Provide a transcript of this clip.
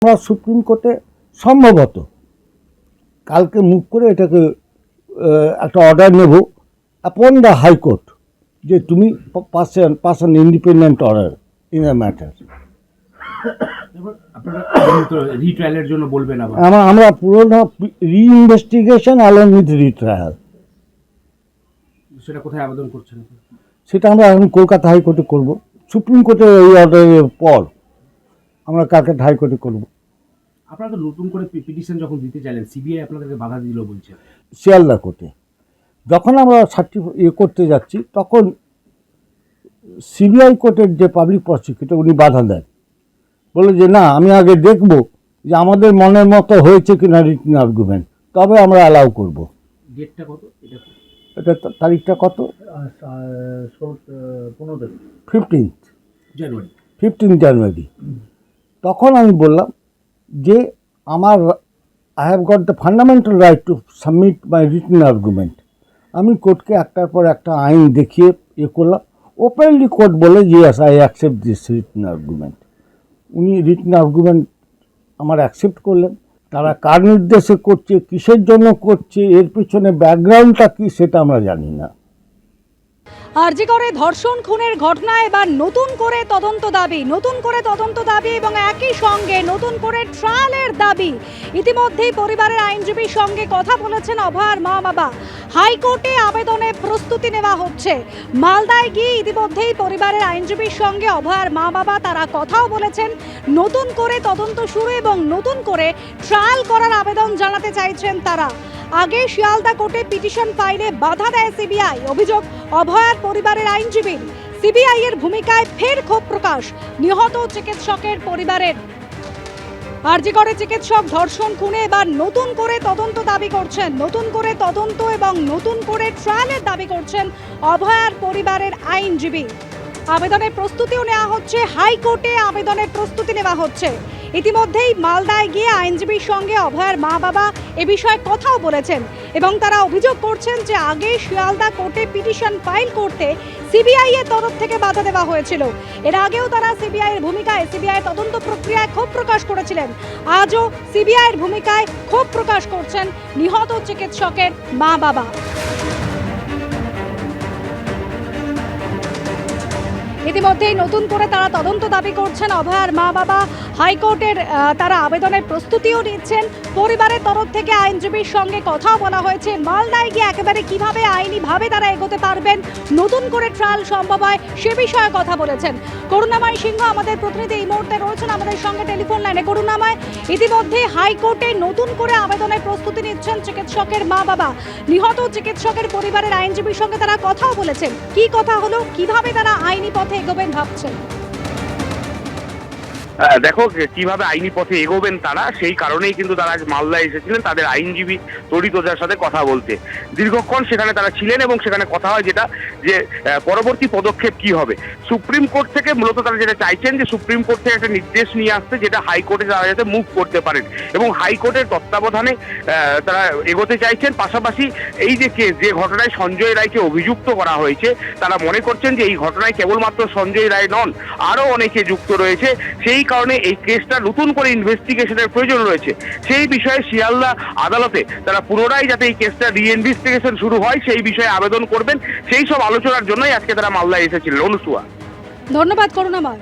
আমরা সুপ্রিম কোর্টে সম্ভবত কালকে মুভ করে এটাকে একটা অর্ডার নেব আপন দ্য হাইকোর্ট যে তুমি pass an independent order in a matter. রিট্রায়ালের জন্য বলবেন আবার? আমরা পুরোনো রিইনভেস্টিগেশন অ্যালং উইথ রিট্রায়াল। সেটা কোথায় আবেদন করছেন? সেটা আমরা এখন কলকাতা হাইকোর্টে করব। সুপ্রিম কোর্টের এই অর্ডারের পর আমরা কালকাটা হাইকোর্টে করব। আপনারা তো নতুন করে পিটিশন যখন দিতে চাইলেন, সিবিআই আপনাদেরকে বাধা দিল বলছেন। শিয়ালদা কোর্টে যখন আমরা করতে যাচ্ছি তখন সিবিআই কোর্টের যে পাবলিক প্রসিকিউটর উনি বাধা দেন, বলে যে না আমি আগে দেখব যে আমাদের মনের মতো হয়েছে কিনা রিটেন আর্গুমেন্ট, তবে আমরা অ্যালাউ করব। ডেটটা কত? এটা তারিখটা কত? 15 জানুয়ারি। তখন আমি বললাম যে আমার I have got the fundamental right to submit my written argument. আমি কোর্টকে একটার পর একটা আইন দেখিয়ে করলাম। ওপেনলি কোর্ট বলে yes I accept this written argument. উনি রিটেন আর্গুমেন্ট আমার অ্যাকসেপ্ট করলেন। তারা কার নির্দেশে করছে, কিসের জন্য করছে, এর পিছনে ব্যাকগ্রাউন্ডটা কী সেটা আমরা জানি না। আরজি করে ধর্ষণ খুনের ঘটনায় এবার নতুন করে তদন্ত দাবি এবং একই সঙ্গে নতুন করে ট্রায়ালের দাবি। ইতিমধ্যেই পরিবারের আইনজীবীর সঙ্গে কথা বলেছেন অভয়ার মা বাবা। হাইকোর্টে আবেদনের প্রস্তুতি নেওয়া হচ্ছে। মালদায় গিয়ে ইতিমধ্যেই পরিবারের আইনজীবীর সঙ্গে অভয়ার মা বাবা তারা কথাও বলেছেন। নতুন করে তদন্ত শুরু এবং নতুন করে ট্রায়াল করার আবেদন জানাতে চাইছেন তারা। আগে শিয়ালদা কোর্টে পিটিশন ফাইলে বাধা দেয় সিবিআই। অভিযোগ অভয়ার পরিবারের আইনজীবীর। সিবিআই এর ভূমিকায় ফের ক্ষোভ প্রকাশ নিহত চিকিৎসকের পরিবারের। আরজি করে চিকিৎসক ধর্ষণ খুনে এবার নতুন করে তদন্ত দাবি করছেন, নতুন করে তদন্ত এবং নতুন করে ট্রায়ালের দাবি করছেন অভয়ার পরিবারের আইনজীবী। আবেদনের প্রস্তুতিও নেওয়া হচ্ছে, হাইকোর্টে আবেদনের প্রস্তুতি নেওয়া হচ্ছে। ইতিমধ্যেই মালদায় গিয়ে আইনজীবীর সঙ্গে অভয়ার মা বাবা এ বিষয়ে কথাও বলেছেন এবং তারা অভিযোগ করছেন যে আগে শিয়ালদা কোর্টে পিটিশন ফাইল করতে সিবিআই এর তরফ থেকে বাধা দেওয়া হয়েছিল। এর আগেও তারা সিবিআই এর ভূমিকায় সিবিআই তদন্ত প্রক্রিয়ায় ক্ষোভ প্রকাশ করেছিলেন। আজও সিবিআই এর ভূমিকায় ক্ষোভ প্রকাশ করছেন নিহত চিকিৎসকের মা বাবা। ইতিমধ্যেই নতুন করে তারা তদন্ত দাবি করছেন অভয়ার মা বাবা। হাইকোর্টের তারা আবেদনের প্রস্তুতিও নিচ্ছেন। পরিবারের তরফ থেকে আইনজীবীর সঙ্গে কথাও বলা হয়েছে। মালদায় গিয়ে একেবারে কিভাবে আইনিভাবে তারা এগোতে পারবেন, নতুন করে ট্রায়াল সম্ভব হয় সে বিষয়ে কথা বলেছেন। করুণাময় সিংহ আমাদের প্রতিনিধি এই মুহূর্তে রয়েছেন আমাদের সঙ্গে টেলিফোন লাইনে। করুণাময়, ইতিমধ্যে হাইকোর্টে নতুন করে আবেদনের প্রস্তুতি নিচ্ছেন চিকিৎসকের মা বাবা। নিহত চিকিৎসকের পরিবারের আইনজীবীর সঙ্গে তারা কথাও বলেছেন। কি কথা হলো, কিভাবে তারা আইনি পথে এগোবেন ভাবছেন? দেখো কিভাবে আইনি পথে এগোবেন তারা, সেই কারণেই কিন্তু তারা আজ মালদায় এসেছিলেন তাদের আইনজীবী তরিত ওঝার সাথে কথা বলতে। দীর্ঘক্ষণ সেখানে তারা ছিলেন এবং সেখানে কথা হয় যেটা যে পরবর্তী পদক্ষেপ কি হবে। সুপ্রিম কোর্ট থেকে মূলত তারা যেটা চাইছেন যে সুপ্রিম কোর্ট থেকে একটা নির্দেশ নিয়ে আসতে যেটা হাইকোর্টে তারা যাতে মুভ করতে পারেন এবং হাইকোর্টের তত্ত্বাবধানে তারা এগোতে চাইছেন। পাশাপাশি এই যে কেস, যে ঘটনায় সঞ্জয় রায়কে অভিযুক্ত করা হয়েছে, তারা মনে করছেন যে এই ঘটনায় কেবলমাত্র সঞ্জয় রায় নন, আরও অনেকে যুক্ত রয়েছে। সেই কারণে এই কেসটা নতুন করে ইনভেস্টিগেশনের প্রয়োজন রয়েছে। সেই বিষয়ে শিয়ালদা আদালতে তারা পুনরায় যাতে এই কেসটা রিইনভেস্টিগেশন শুরু হয় সেই বিষয়ে আবেদন করবেন। সেই সব আলোচনার জন্যই আজকে তারা মালদায় এসেছিলেন। অনুসুয়া, ধন্যবাদ করুণাময়।